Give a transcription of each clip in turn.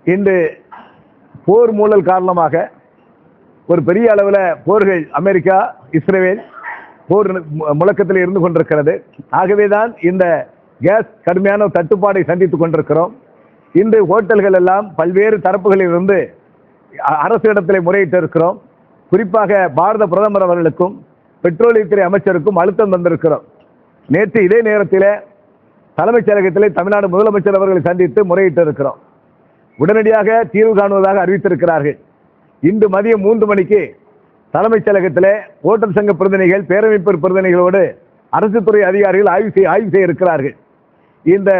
இன்று போர் மூழல் காரணமாக ஒரு பெரிய அளவில் போர்கள் அமெரிக்கா இஸ்ரேல் போர் முழக்கத்தில் இருந்து கொண்டிருக்கிறது. ஆகவேதான் இந்த கேஸ் கடுமையான தட்டுப்பாடை சந்தித்துக் கொண்டிருக்கிறோம். இன்று ஹோட்டல்கள் எல்லாம் பல்வேறு தரப்புகளில் இருந்து அரசு இடத்திலே முறையிட்டு இருக்கிறோம். குறிப்பாக பாரத பிரதமர் அவர்களுக்கும் பெட்ரோலியத்துறை அமைச்சருக்கும் அழுத்தம் தந்திருக்கிறோம். நேற்று இதே நேரத்தில் தலைமைச் செயலகத்திலே தமிழ்நாடு முதலமைச்சர் அவர்களை சந்தித்து முறையிட்டு இருக்கிறோம். உடனடியாக தீர்வு காணுவதாக அறிவித்திருக்கிறார்கள். இன்று மதியம் 3 மணிக்கு தலைமைச் செயலகத்திலே ஓட்டல் சங்க பிரதிநிதிகள் பேரமைப்பு பிரதிநிதிகளோடு அரசு துறை அதிகாரிகள் ஆய்வு செய்ய இருக்கிறார்கள். இந்த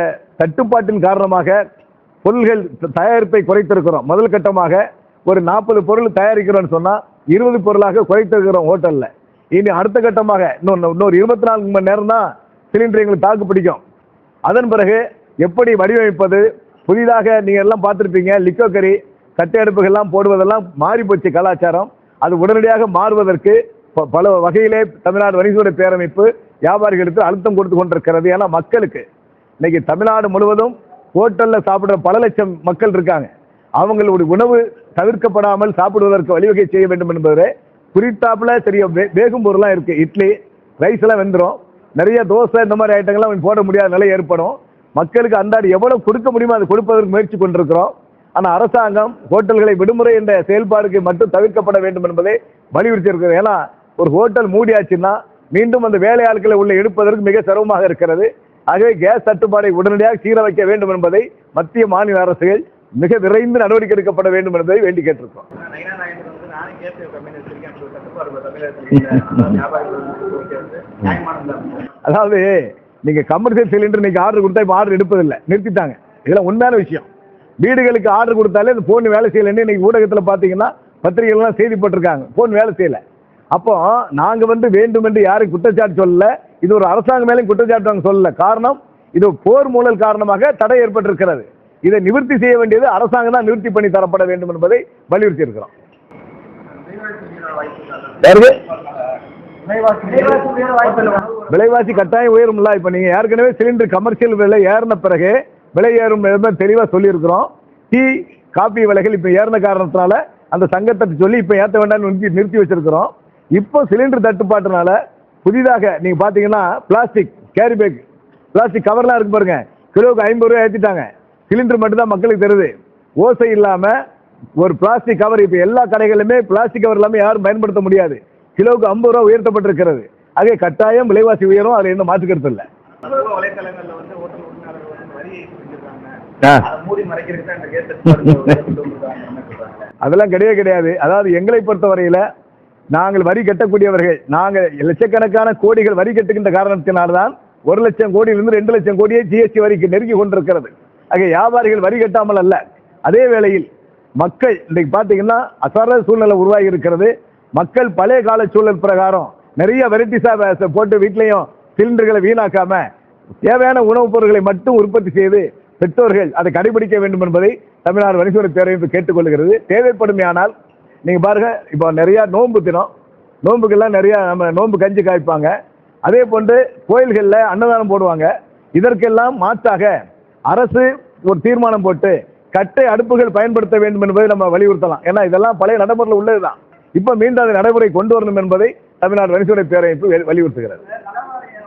தட்டுப்பாட்டின் காரணமாக பொருள்கள் தயாரிப்பை குறைத்திருக்கிறோம். முதல் கட்டமாக ஒரு 40 பொருள் தயாரிக்கிறோம்னு சொன்னா 20 பொருளாக குறைத்திருக்கிறோம் ஹோட்டல்ல. இனி அடுத்த கட்டமாக இன்னொரு 24 மணி நேரம் தான் சிலிண்டர் எங்களுக்கு தாக்கு பிடிக்கும். அதன் பிறகு எப்படி வடிவமைப்பது, புதிதாக நீங்க எல்லாம் பார்த்திருப்பீங்க, லிக்கோ கறி கட்டை அடுப்புகள்லாம் போடுவதெல்லாம் மாறி போச்சு கலாச்சாரம். அது உடனடியாக மாறுவதற்கு பல வகையிலே தமிழ்நாடு வணிகத்துறை பேரமைப்பு வியாபாரிகளுக்கு அழுத்தம் கொடுத்து கொண்டிருக்கிறது. ஏன்னா மக்களுக்கு இன்னைக்கு தமிழ்நாடு முழுவதும் ஹோட்டல்ல சாப்பிடுற பல லட்சம் மக்கள் இருக்காங்க. அவங்களுடைய உணவு தவிர்க்கப்படாமல் சாப்பிடுவதற்கு வழிவகை செய்ய வேண்டும் என்பது குறித்தாப்புல சரிய வேகும் பொருளாக இருக்கு. இட்லி ரைஸ் எல்லாம் வெந்துடும், நிறைய தோசை இந்த மாதிரி ஐட்டங்கள்லாம் போட முடியாத நிலை ஏற்படும். மக்களுக்கு அன்றாட எவ்வளவு கொடுக்க முடியுமோ அதை கொடுப்பதற்கு முயற்சி கொண்டிருக்கிறோம். ஆனால் அரசாங்கம் ஹோட்டல்களை விடுமுறை என்ற செயல்பாடுக்கு மட்டும் தவிர்க்கப்பட வேண்டும் என்பதை வலியுறுத்தி இருக்கிறது. ஏன்னா ஒரு ஹோட்டல் மூடியாச்சுன்னா மீண்டும் அந்த வேலையாட்களை உள்ள எடுப்பதற்கு மிக சிரமமாக இருக்கிறது. ஆகவே கேஸ் தட்டுப்பாடை உடனடியாக சீர வைக்க வேண்டும் என்பதை மத்திய மாநில அரசுகள் மிக விரைந்து நடவடிக்கை எடுக்கப்பட வேண்டும் என்பதை வேண்டி கேட்டிருக்கோம். அதாவது நீங்க கமர்ஷியல் சிலிண்டர் இன்னைக்கு ஆர்டர் கொடுத்தா இப்ப ஆர்டர் எடுப்பதில்லை, நிறுத்திட்டாங்க. இதெல்லாம் உண்மையான விஷயம். வீடுகளுக்கு ஆர்டர் கொடுத்தாலே இந்த போன் வேலை செய்யலன்னு இன்னைக்கு ஊடகத்தில் பாத்தீங்கன்னா பத்திரிகைகள்லாம் செய்தி போட்டிருக்காங்க, போன் வேலை செய்யல. அப்போ நாங்க வேண்டும் என்று யாரும் குற்றச்சாட்டு சொல்லல, இது ஒரு அரசாங்க மேலும் குற்றச்சாட்டு நாங்க சொல்லல. காரணம் இது போர் மூழல் காரணமாக தடை ஏற்பட்டிருக்கிறது. இதை நிவர்த்தி செய்ய வேண்டியது அரசாங்கம் தான் நிவர்த்தி பண்ணி தரப்பட வேண்டும் என்பதை வலியுறுத்தி இருக்கிறோம். விலைவாசி கட்டாயம் உயரும்ல. இப்ப நீங்க ஏற்கனவே சிலிண்டர் கமர்ஷியல் விலை ஏறின பிறகு விலை ஏறும் தெளிவா சொல்லி இருக்கிறோம். டீ காபி விலைகள் இப்ப ஏறின காரணத்தினால அந்த சங்கத்தை சொல்லி இப்ப ஏற்ற வேண்டாம் நிறுத்தி வச்சிருக்கிறோம். இப்போ சிலிண்டர் தட்டுப்பாட்டுனால புதிதாக நீங்க பாத்தீங்கன்னா பிளாஸ்டிக் கேரி பேக், பிளாஸ்டிக் கவர்லாம் இருக்கு பாருங்க, கிலோவுக்கு 50 ரூபாய் ஏற்றிட்டாங்க. சிலிண்டர் மட்டும் தான் மக்களுக்கு தருது, ஓசை இல்லாம ஒரு பிளாஸ்டிக் கவர். இப்ப எல்லா கடைகளிலுமே பிளாஸ்டிக் கவர் இல்லாம யாரும் பயன்படுத்த முடியாது. கிலோவுக்கு 50 ரூபாய் உயர்த்தப்பட்டிருக்கிறது. ஆகவே கட்டாயம் விலைவாசி உயரும், அதுல எந்த மாற்று கருத்து இல்லை. அதெல்லாம் கிடையாது. அதாவது எங்களை பொறுத்தவரையில நாங்கள் வரி கட்டக்கூடியவர்கள், நாங்கள் லட்சக்கணக்கான கோடிகள் வரி கட்டுகின்ற காரணத்தினால்தான் 1 லட்சம் கோடியிலிருந்து 2 லட்சம் கோடியை ஜிஎஸ்டி வரிக்கு நெருங்கி கொண்டிருக்கிறது. ஆக வியாபாரிகள் வரி கட்டாமல் அல்ல. அதே வேளையில் மக்கள் இன்றைக்கு பாத்தீங்கன்னா அசாதாரண சூழ்நிலை உருவாகி இருக்கிறது. மக்கள் பழைய கால சூழல் பிரகாரம் நிறைய வெரைட்டிஸா போட்டு வீட்லயும் சிலிண்டர்களை வீணாக்காம தேவையான உணவுப் பொருட்களை மட்டும் உற்பத்தி செய்து பெற்றோர்கள் அதை கடைபிடிக்க வேண்டும் என்பதை தமிழ்நாடு வணிகத்துறை பேரமைப்பு கேட்டுக்கொள்கிறது. தேவைப்படுமையானால் நீங்க பாருங்க, இப்போ நிறைய நோன்பு தினம், நோன்புக்கெல்லாம் நிறைய நம்ம நோன்பு கஞ்சி காய்ப்பாங்க. அதே போன்று கோயில்கள்ல அன்னதானம் போடுவாங்க. இதற்கெல்லாம் மாற்றாக அரசு ஒரு தீர்மானம் போட்டு கட்டை அடுப்புகள் பயன்படுத்த வேண்டும் என்பதை நம்ம வலியுறுத்தலாம். ஏன்னா இதெல்லாம் பழைய நடைமுறையில் உள்ளதுதான். இப்ப மீண்டும் அதை நடைமுறை கொண்டு வரணும் என்பதை தமிழ்நாடு வணிகத்துறை பேரமைப்பு வலியுறுத்துகிறது.